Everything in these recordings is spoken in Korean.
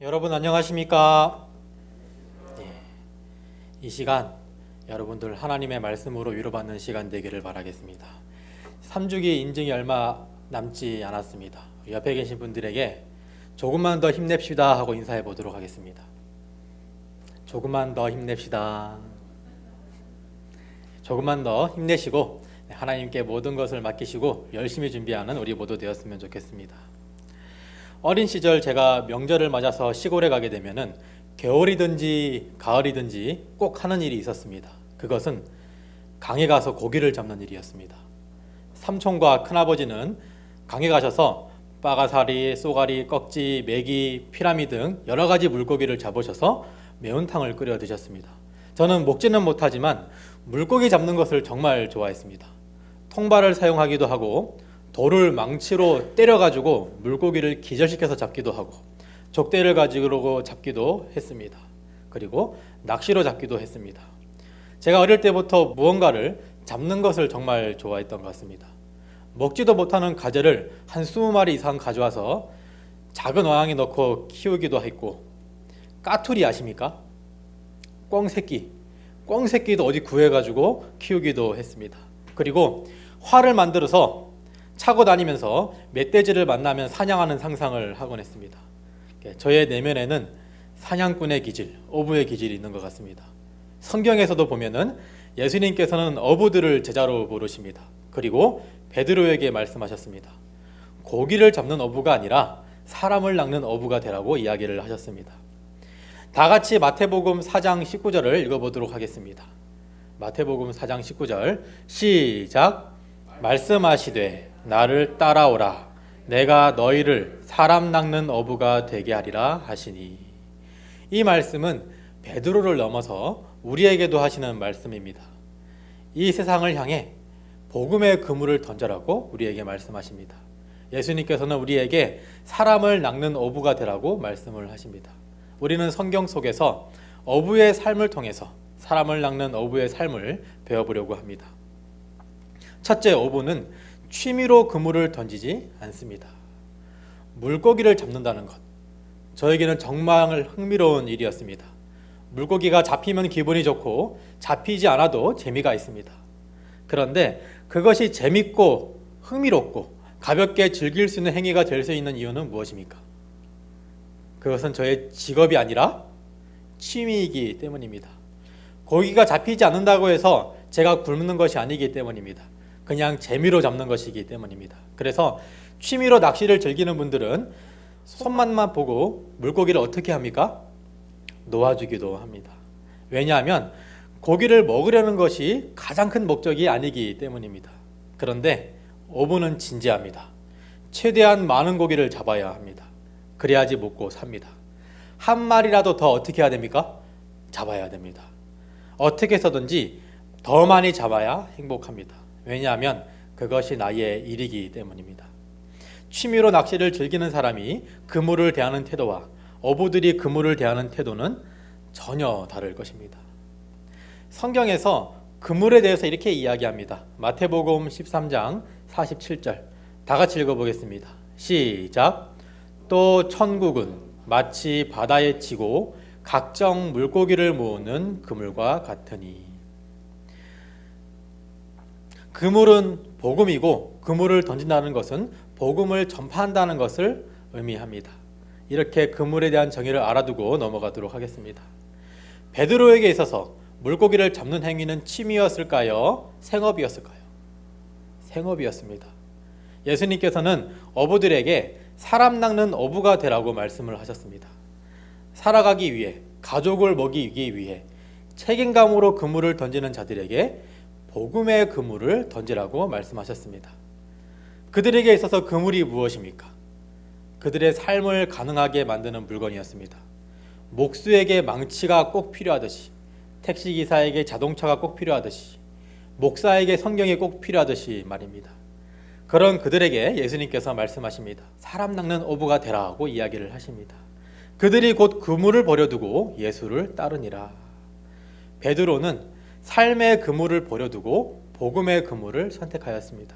여러분 안녕하십니까? 예, 이 시간 여러분들 하나님의 말씀으로 위로받는 시간 되기를 바라겠습니다. 3주기 인증이 얼마 남지 않았습니다. 옆에 계신 분들에게 조금만 더 힘냅시다 하고 인사해 보도록 하겠습니다. 조금만 더 힘냅시다. 조금만 더 힘내시고 하나님께 모든 것을 맡기시고 열심히 준비하는 우리 모두 되었으면 좋겠습니다. 어린 시절 제가 명절을 맞아서 시골에 가게 되면은 겨울이든지 가을이든지 꼭 하는 일이 있었습니다. 그것은 강에 가서 고기를 잡는 일이었습니다. 삼촌과 큰아버지는 강에 가셔서 빠가사리, 쏘가리, 꺽지, 메기, 피라미 등 여러 가지 물고기를 잡으셔서 매운탕을 끓여 드셨습니다. 저는 먹지는 못하지만 물고기 잡는 것을 정말 좋아했습니다. 통발을 사용하기도 하고 돌을 망치로 때려가지고 물고기를 기절시켜서 잡기도 하고 족대를 가지고 잡기도 했습니다. 그리고 낚시로 잡기도 했습니다. 제가 어릴 때부터 무언가를 잡는 것을 정말 좋아했던 것 같습니다. 먹지도 못하는 가재를 한 20마리 이상 가져와서 작은 어항에 넣고 키우기도 했고, 까투리 아십니까? 꿩새끼도 어디 구해가지고 키우기도 했습니다. 그리고 활을 만들어서 차고 다니면서 멧돼지를 만나면 사냥하는 상상을 하곤 했습니다. 저의 내면에는 사냥꾼의 기질, 어부의 기질이 있는 것 같습니다. 성경에서도 보면은 예수님께서는 어부들을 제자로 부르십니다. 그리고 베드로에게 말씀하셨습니다. 고기를 잡는 어부가 아니라 사람을 낚는 어부가 되라고 이야기를 하셨습니다. 다 같이 마태복음 4장 19절을 읽어보도록 하겠습니다. 마태복음 4장 19절 시작. 말씀하시되 나를 따라오라. 내가 너희를 사람 낚는 어부가 되게 하리라 하시니. 이 말씀은 베드로를 넘어서 우리에게도 하시는 말씀입니다. 이 세상을 향해 복음의 그물을 던져라고 우리에게 말씀하십니다. 예수님께서는 우리에게 사람을 낚는 어부가 되라고 말씀을 하십니다. 우리는 성경 속에서 어부의 삶을 통해서 사람을 낚는 어부의 삶을 배워보려고 합니다. 첫째, 어부는 취미로 그물을 던지지 않습니다. 물고기를 잡는다는 것, 저에게는 정말 흥미로운 일이었습니다. 물고기가 잡히면 기분이 좋고 잡히지 않아도 재미가 있습니다. 그런데 그것이 재밌고 흥미롭고 가볍게 즐길 수 있는 행위가 될 수 있는 이유는 무엇입니까? 그것은 저의 직업이 아니라 취미이기 때문입니다. 고기가 잡히지 않는다고 해서 제가 굶는 것이 아니기 때문입니다. 그냥 재미로 잡는 것이기 때문입니다. 그래서 취미로 낚시를 즐기는 분들은 손맛만 보고 물고기를 어떻게 합니까? 놓아주기도 합니다. 왜냐하면 고기를 먹으려는 것이 가장 큰 목적이 아니기 때문입니다. 그런데 어부는 진지합니다. 최대한 많은 고기를 잡아야 합니다. 그래야지 먹고 삽니다. 한 마리라도 더 어떻게 해야 됩니까? 잡아야 됩니다. 어떻게 해서든지 더 많이 잡아야 행복합니다. 왜냐하면 그것이 나의 일이기 때문입니다. 취미로 낚시를 즐기는 사람이 그물을 대하는 태도와 어부들이 그물을 대하는 태도는 전혀 다를 것입니다. 성경에서 그물에 대해서 이렇게 이야기합니다. 마태복음 13장 47절 다 같이 읽어보겠습니다. 시작. 또 천국은 마치 바다에 치고 각종 물고기를 모으는 그물과 같으니. 그물은 복음이고 그물을 던진다는 것은 복음을 전파한다는 것을 의미합니다. 이렇게 그물에 대한 정의를 알아두고 넘어가도록 하겠습니다. 베드로에게 있어서 물고기를 잡는 행위는 취미였을까요? 생업이었을까요? 생업이었습니다. 예수님께서는 어부들에게 사람 낚는 어부가 되라고 말씀을 하셨습니다. 살아가기 위해, 가족을 먹이기 위해 책임감으로 그물을 던지는 자들에게 복음의 그물을 던지라고 말씀하셨습니다. 그들에게 있어서 그물이 무엇입니까? 그들의 삶을 가능하게 만드는 물건이었습니다. 목수에게 망치가 꼭 필요하듯이, 택시기사에게 자동차가 꼭 필요하듯이, 목사에게 성경이 꼭 필요하듯이 말입니다. 그런 그들에게 예수님께서 말씀하십니다. 사람 낚는 어부가 되라고 이야기를 하십니다. 그들이 곧 그물을 버려두고 예수를 따르니라. 베드로는 삶의 그물을 버려두고 복음의 그물을 선택하였습니다.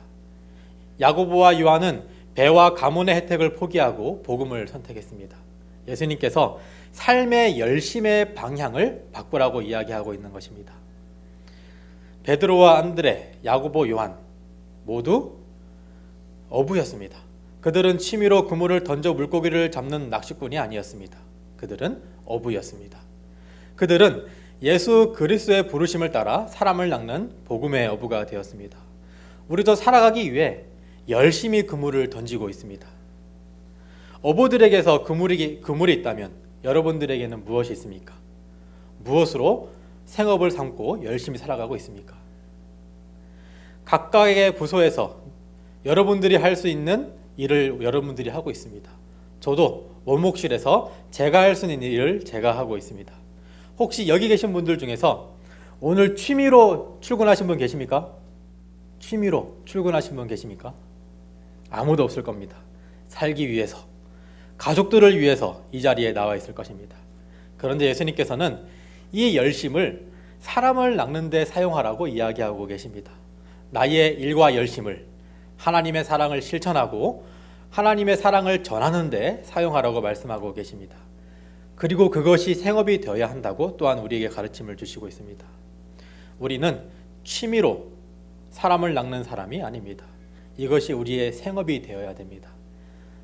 야고보와 요한은 배와 가문의 혜택을 포기하고 복음을 선택했습니다. 예수님께서 삶의 열심의 방향을 바꾸라고 이야기하고 있는 것입니다. 베드로와 안드레, 야고보, 요한 모두 어부였습니다. 그들은 취미로 그물을 던져 물고기를 잡는 낚시꾼이 아니었습니다. 그들은 어부였습니다. 그들은 예수 그리스도의 부르심을 따라 사람을 낚는 복음의 어부가 되었습니다. 우리도 살아가기 위해 열심히 그물을 던지고 있습니다. 어부들에게서 그물이 있다면 여러분들에게는 무엇이 있습니까? 무엇으로 생업을 삼고 열심히 살아가고 있습니까? 각각의 부서에서 여러분들이 할 수 있는 일을 여러분들이 하고 있습니다. 저도 원목실에서 제가 할 수 있는 일을 제가 하고 있습니다. 혹시 여기 계신 분들 중에서 오늘 취미로 출근하신 분 계십니까? 취미로 출근하신 분 계십니까? 아무도 없을 겁니다. 살기 위해서, 가족들을 위해서 이 자리에 나와 있을 것입니다. 그런데 예수님께서는 이 열심을 사람을 낚는 데 사용하라고 이야기하고 계십니다. 나의 일과 열심을 하나님의 사랑을 실천하고 하나님의 사랑을 전하는 데 사용하라고 말씀하고 계십니다. 그리고 그것이 생업이 되어야 한다고 또한 우리에게 가르침을 주시고 있습니다. 우리는 취미로 사람을 낚는 사람이 아닙니다. 이것이 우리의 생업이 되어야 됩니다.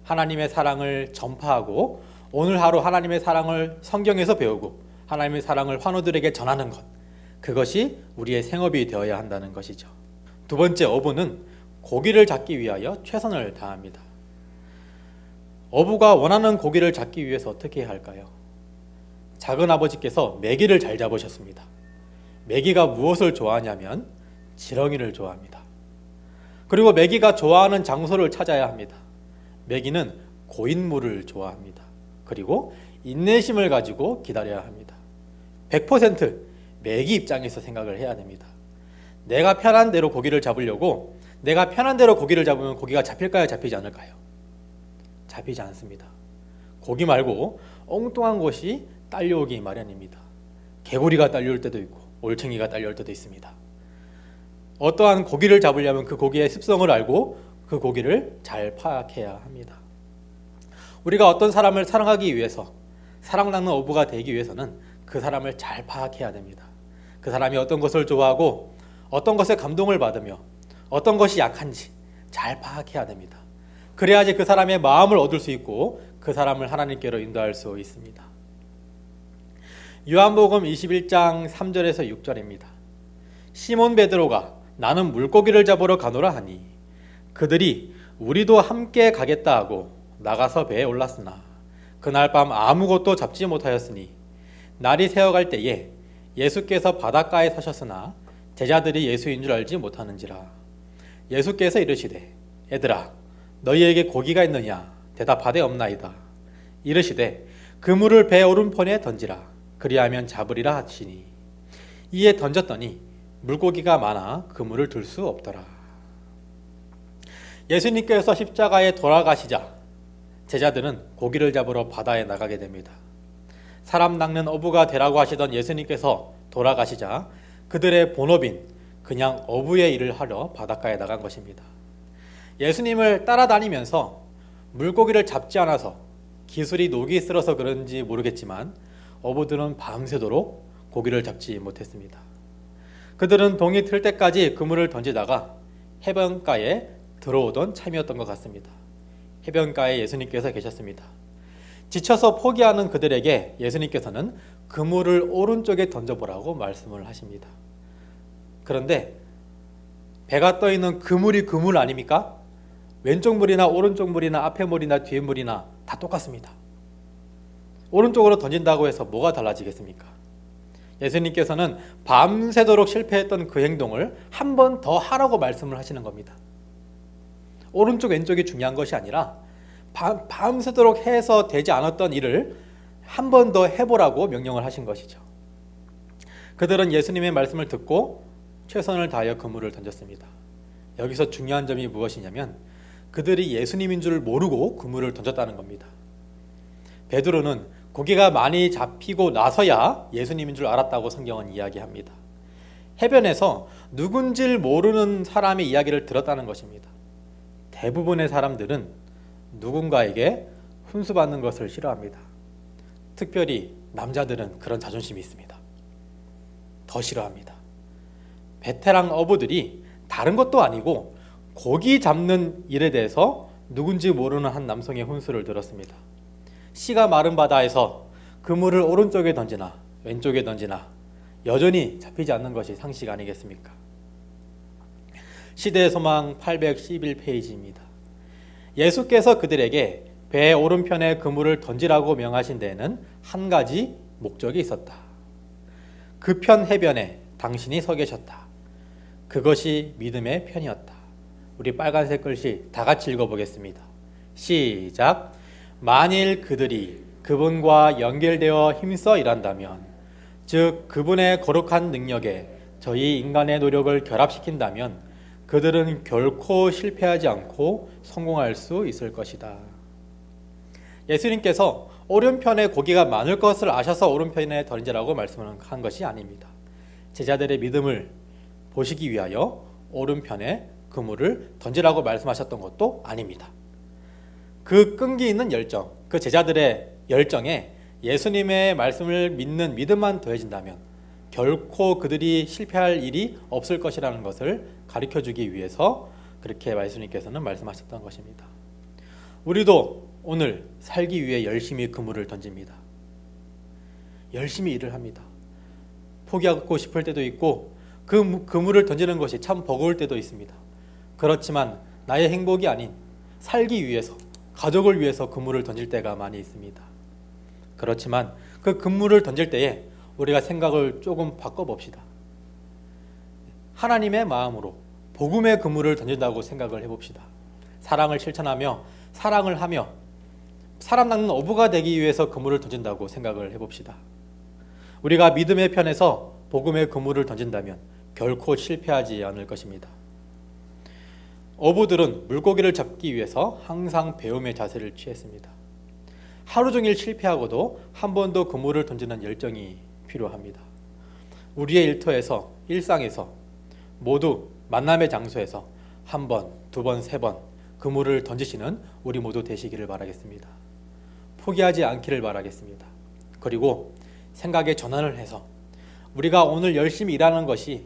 하나님의 사랑을 전파하고 오늘 하루 하나님의 사랑을 성경에서 배우고 하나님의 사랑을 환우들에게 전하는 것, 그것이 우리의 생업이 되어야 한다는 것이죠. 두 번째, 어부는 고기를 잡기 위하여 최선을 다합니다. 어부가 원하는 고기를 잡기 위해서 어떻게 해야 할까요? 작은아버지께서 메기를 잘 잡으셨습니다. 메기가 무엇을 좋아하냐면 지렁이를 좋아합니다. 그리고 메기가 좋아하는 장소를 찾아야 합니다. 메기는 고인물을 좋아합니다. 그리고 인내심을 가지고 기다려야 합니다. 100% 메기 입장에서 생각을 해야 됩니다. 내가 편한 대로 고기를 잡으려고 내가 편한 대로 고기를 잡으면 고기가 잡힐까요? 잡히지 않을까요? 잡히지 않습니다. 고기 말고 엉뚱한 것이 딸려오기 마련입니다. 개구리가 딸려올 때도 있고 올챙이가 딸려올 때도 있습니다. 어떠한 고기를 잡으려면 그 고기의 습성을 알고 그 고기를 잘 파악해야 합니다. 우리가 어떤 사람을 사랑하기 위해서 사랑받는 어부가 되기 위해서는 그 사람을 잘 파악해야 됩니다. 그 사람이 어떤 것을 좋아하고 어떤 것에 감동을 받으며 어떤 것이 약한지 잘 파악해야 됩니다. 그래야지 그 사람의 마음을 얻을 수 있고 그 사람을 하나님께로 인도할 수 있습니다. 요한복음 21장 3절에서 6절입니다. 시몬 베드로가 나는 물고기를 잡으러 가노라 하니 그들이 우리도 함께 가겠다 하고 나가서 배에 올랐으나 그날 밤 아무것도 잡지 못하였으니 날이 새어갈 때에 예수께서 바닷가에 서셨으나 제자들이 예수인 줄 알지 못하는지라. 예수께서 이르시되 애들아 너희에게 고기가 있느냐 대답하되 없나이다. 이르시되 그물을 배 오른편에 던지라 그리하면 잡으리라 하시니 이에 던졌더니 물고기가 많아 그물을 들 수 없더라. 예수님께서 십자가에 돌아가시자 제자들은 고기를 잡으러 바다에 나가게 됩니다. 사람 낚는 어부가 되라고 하시던 예수님께서 돌아가시자 그들의 본업인 그냥 어부의 일을 하러 바닷가에 나간 것입니다. 예수님을 따라다니면서 물고기를 잡지 않아서 기술이 녹이 슬어서 그런지 모르겠지만 어부들은 밤새도록 고기를 잡지 못했습니다. 그들은 동이 틀 때까지 그물을 던지다가 해변가에 들어오던 참이었던 것 같습니다. 해변가에 예수님께서 계셨습니다. 지쳐서 포기하는 그들에게 예수님께서는 그물을 오른쪽에 던져보라고 말씀을 하십니다. 그런데 배가 떠있는 그물이 그물 아닙니까? 왼쪽 물이나 오른쪽 물이나 앞에 물이나 뒤에 물이나 다 똑같습니다. 오른쪽으로 던진다고 해서 뭐가 달라지겠습니까? 예수님께서는 밤새도록 실패했던 그 행동을 한 번 더 하라고 말씀을 하시는 겁니다. 오른쪽 왼쪽이 중요한 것이 아니라 밤새도록 해서 되지 않았던 일을 한 번 더 해보라고 명령을 하신 것이죠. 그들은 예수님의 말씀을 듣고 최선을 다하여 그물을 던졌습니다. 여기서 중요한 점이 무엇이냐면 그들이 예수님인 줄 모르고 그물을 던졌다는 겁니다. 베드로는 고기가 많이 잡히고 나서야 예수님인 줄 알았다고 성경은 이야기합니다. 해변에서 누군지 모르는 사람의 이야기를 들었다는 것입니다. 대부분의 사람들은 누군가에게 훈수받는 것을 싫어합니다. 특별히 남자들은 그런 자존심이 있습니다. 더 싫어합니다. 베테랑 어부들이 다른 것도 아니고 고기 잡는 일에 대해서 누군지 모르는 한 남성의 훈수를 들었습니다. 씨가 마른 바다에서 그물을 오른쪽에 던지나 왼쪽에 던지나 여전히 잡히지 않는 것이 상식 아니겠습니까? 시대의 소망 811페이지입니다. 예수께서 그들에게 배 오른편에 그물을 던지라고 명하신 데에는 한 가지 목적이 있었다. 그 편 해변에 당신이 서 계셨다. 그것이 믿음의 편이었다. 우리 빨간색 글씨 다 같이 읽어보겠습니다. 시작. 만일 그들이 그분과 연결되어 힘써 일한다면, 즉 그분의 거룩한 능력에 저희 인간의 노력을 결합시킨다면 그들은 결코 실패하지 않고 성공할 수 있을 것이다. 예수님께서 오른편에 고기가 많을 것을 아셔서 오른편에 던지라고 말씀한 것이 아닙니다. 제자들의 믿음을 보시기 위하여 오른편에 그물을 던지라고 말씀하셨던 것도 아닙니다. 그 끈기 있는 열정, 그 제자들의 열정에 예수님의 말씀을 믿는 믿음만 더해진다면 결코 그들이 실패할 일이 없을 것이라는 것을 가르쳐주기 위해서 그렇게 예수님께서는 말씀하셨던 것입니다. 우리도 오늘 살기 위해 열심히 그물을 던집니다. 열심히 일을 합니다. 포기하고 싶을 때도 있고 그 그물을 던지는 것이 참 버거울 때도 있습니다. 그렇지만 나의 행복이 아닌 살기 위해서, 가족을 위해서 그물을 던질 때가 많이 있습니다. 그렇지만 그 그물을 던질 때에 우리가 생각을 조금 바꿔봅시다. 하나님의 마음으로 복음의 그물을 던진다고 생각을 해봅시다. 사랑을 실천하며 사랑을 하며 사람 낚는 어부가 되기 위해서 그물을 던진다고 생각을 해봅시다. 우리가 믿음의 편에서 복음의 그물을 던진다면 결코 실패하지 않을 것입니다. 어부들은 물고기를 잡기 위해서 항상 배움의 자세를 취했습니다. 하루 종일 실패하고도 한 번 더 그물을 던지는 열정이 필요합니다. 우리의 일터에서, 일상에서 모두 만남의 장소에서 한 번, 두 번, 세 번 그물을 던지시는 우리 모두 되시기를 바라겠습니다. 포기하지 않기를 바라겠습니다. 그리고 생각의 전환을 해서 우리가 오늘 열심히 일하는 것이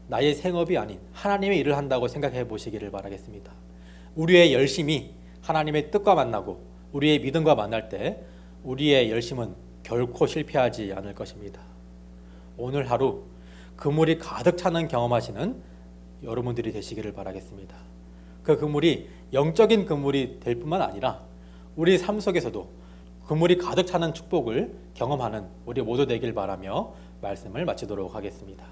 나의 생업이 아닌 하나님의 일을 한다고 생각해 보시기를 바라겠습니다. 우리의 열심이 하나님의 뜻과 만나고 우리의 믿음과 만날 때 우리의 열심은 결코 실패하지 않을 것입니다. 오늘 하루 그물이 가득 차는 경험하시는 여러분들이 되시기를 바라겠습니다. 그 그물이 영적인 그물이 될 뿐만 아니라 우리 삶 속에서도 그물이 가득 차는 축복을 경험하는 우리 모두 되길 바라며 말씀을 마치도록 하겠습니다.